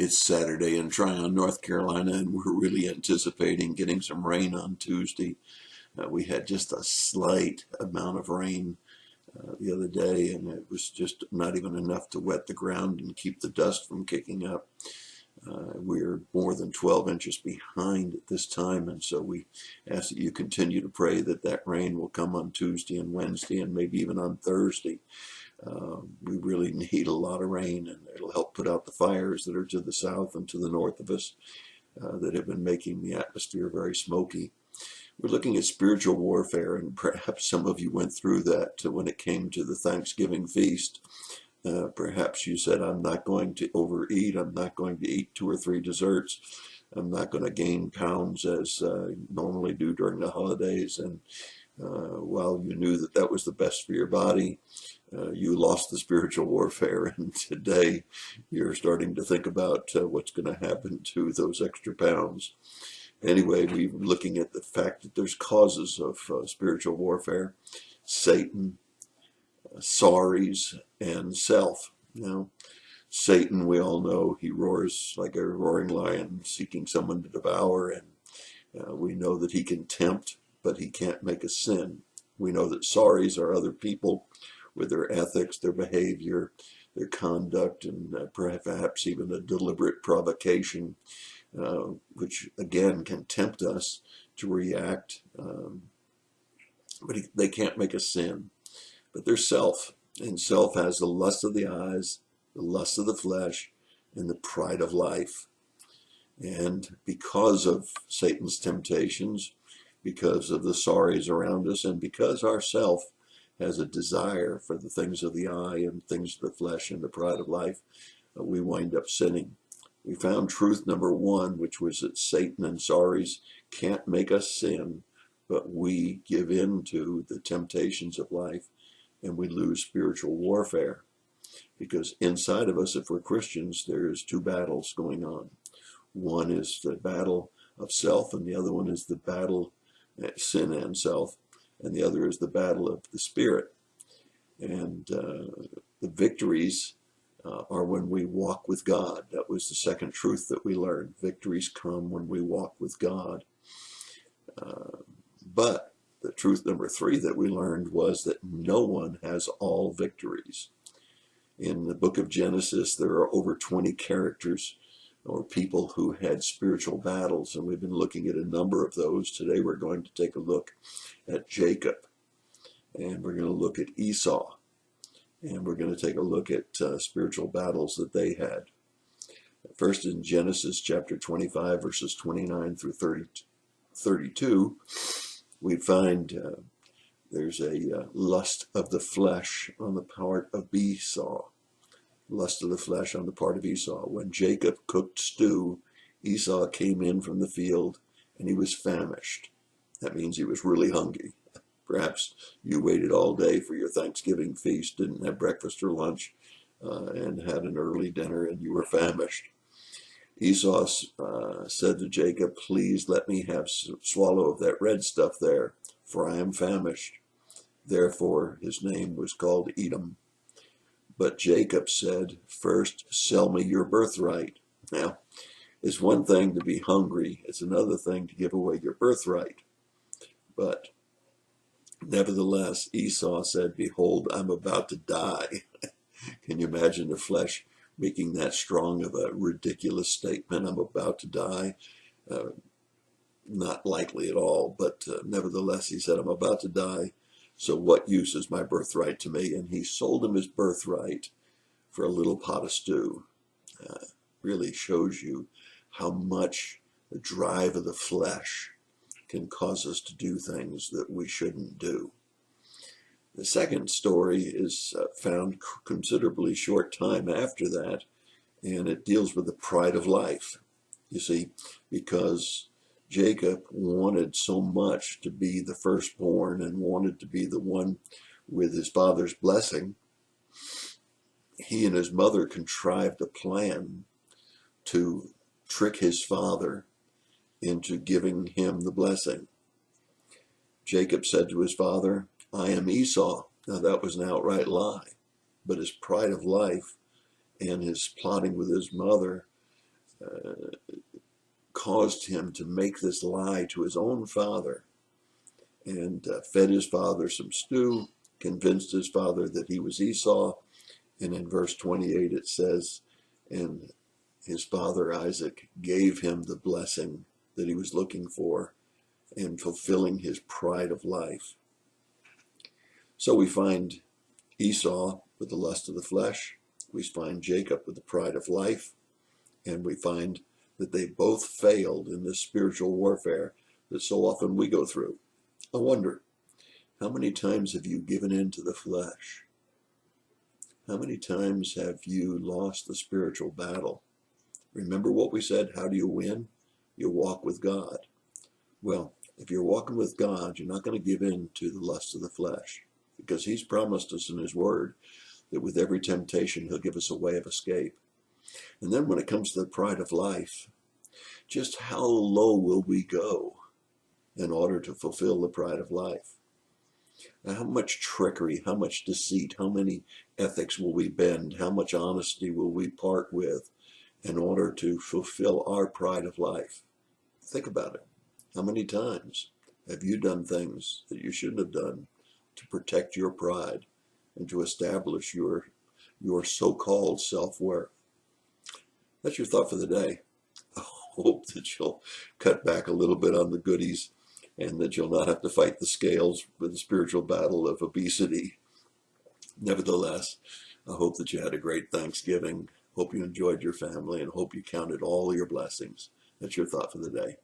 It's Saturday in Tryon, North Carolina, and we're really anticipating getting some rain on Tuesday. We had just a slight amount of rain the other day, and it was just not even enough to wet the ground and keep the dust from kicking up. We're more than 12 inches behind at this time, and so we ask that you continue to pray that that rain will come on Tuesday and Wednesday and maybe even on Thursday. We really need a lot of rain, and it'll help put out the fires that are to the south and to the north of us that have been making the atmosphere very smoky. We're looking at spiritual warfare, and perhaps some of you went through that when it came to the Thanksgiving feast. Perhaps you said, I'm not going to overeat, I'm not going to eat 2 or 3 desserts, I'm not going to gain pounds as I normally do during the holidays. And while you knew that that was the best for your body, you lost the spiritual warfare, and today you're starting to think about what's going to happen to those extra pounds. Anyway, we're looking at the fact that there's causes of spiritual warfare: Satan, sorries, and self. Now, Satan, we all know, he roars like a roaring lion seeking someone to devour, and we know that he can tempt, but he can't make us sin. We know that sorries are other people with their ethics, their behavior, their conduct, and perhaps even a deliberate provocation, which again can tempt us to react, but they can't make us sin. But there's self, and self has the lust of the eyes, the lust of the flesh, and the pride of life. And because of Satan's temptations, because of the sorries around us, and because our self has a desire for the things of the eye and things of the flesh and the pride of life, we wind up sinning. We found truth number 1, which was that Satan and sorries can't make us sin, but we give in to the temptations of life, and we lose spiritual warfare. Because inside of us, if we're Christians, there's 2 battles going on. One is the battle of self, and the other one is the battle at sin and self, and the other is the battle of the Spirit. And the victories are when we walk with God. That was the second truth that we learned. Victories come when we walk with God. But the truth number 3 that we learned was that no one has all victories. In the book of Genesis, there are over 20 characters or people who had spiritual battles, and we've been looking at a number of those. Today we're going to take a look at Jacob, and we're going to look at Esau, and we're going to take a look at spiritual battles that they had. First, in Genesis chapter 25, verses 29 through 32, we find there's a lust of the flesh on the part of Esau. Lust of the flesh on the part of Esau. When Jacob cooked stew, Esau came in from the field, and he was famished. That means he was really hungry. Perhaps you waited all day for your Thanksgiving feast, didn't have breakfast or lunch, and had an early dinner, and you were famished. Esau said to Jacob, please let me have a swallow of that red stuff there, for I am famished. Therefore his name was called Edom. But Jacob said, first sell me your birthright. Now, it's one thing to be hungry, it's another thing to give away your birthright. But nevertheless, Esau said, behold, I'm about to die. Can you imagine the flesh making that strong of a ridiculous statement? I'm about to die. Not likely at all, but nevertheless, he said, I'm about to die. So what use is my birthright to me? And he sold him his birthright for a little pot of stew. Really shows you how much the drive of the flesh can cause us to do things that we shouldn't do. The second story is found considerably short time after that, and it deals with the pride of life. You see, because Jacob wanted so much to be the firstborn and wanted to be the one with his father's blessing, he and his mother contrived a plan to trick his father into giving him the blessing. Jacob said to his father, I am Esau. Now that was an outright lie, but his pride of life and his plotting with his mother caused him to make this lie to his own father, and fed his father some stew, convinced his father that he was Esau. And in verse 28 it says, and his father Isaac gave him the blessing that he was looking for in fulfilling his pride of life. So we find Esau with the lust of the flesh, we find Jacob with the pride of life, and we find that they both failed in this spiritual warfare that so often we go through. I wonder, how many times have you given in to the flesh? How many times have you lost the spiritual battle? Remember what we said, how do you win? You walk with God. Well, if you're walking with God, you're not going to give in to the lust of the flesh, because he's promised us in his word that with every temptation, he'll give us a way of escape. And then when it comes to the pride of life, just how low will we go in order to fulfill the pride of life? How much trickery, how much deceit, how many ethics will we bend? How much honesty will we part with in order to fulfill our pride of life? Think about it. How many times have you done things that you shouldn't have done to protect your pride and to establish your so-called self-worth? That's your thought for the day. I hope that you'll cut back a little bit on the goodies and that you'll not have to fight the scales with the spiritual battle of obesity. Nevertheless, I hope that you had a great Thanksgiving. Hope you enjoyed your family and hope you counted all your blessings. That's your thought for the day.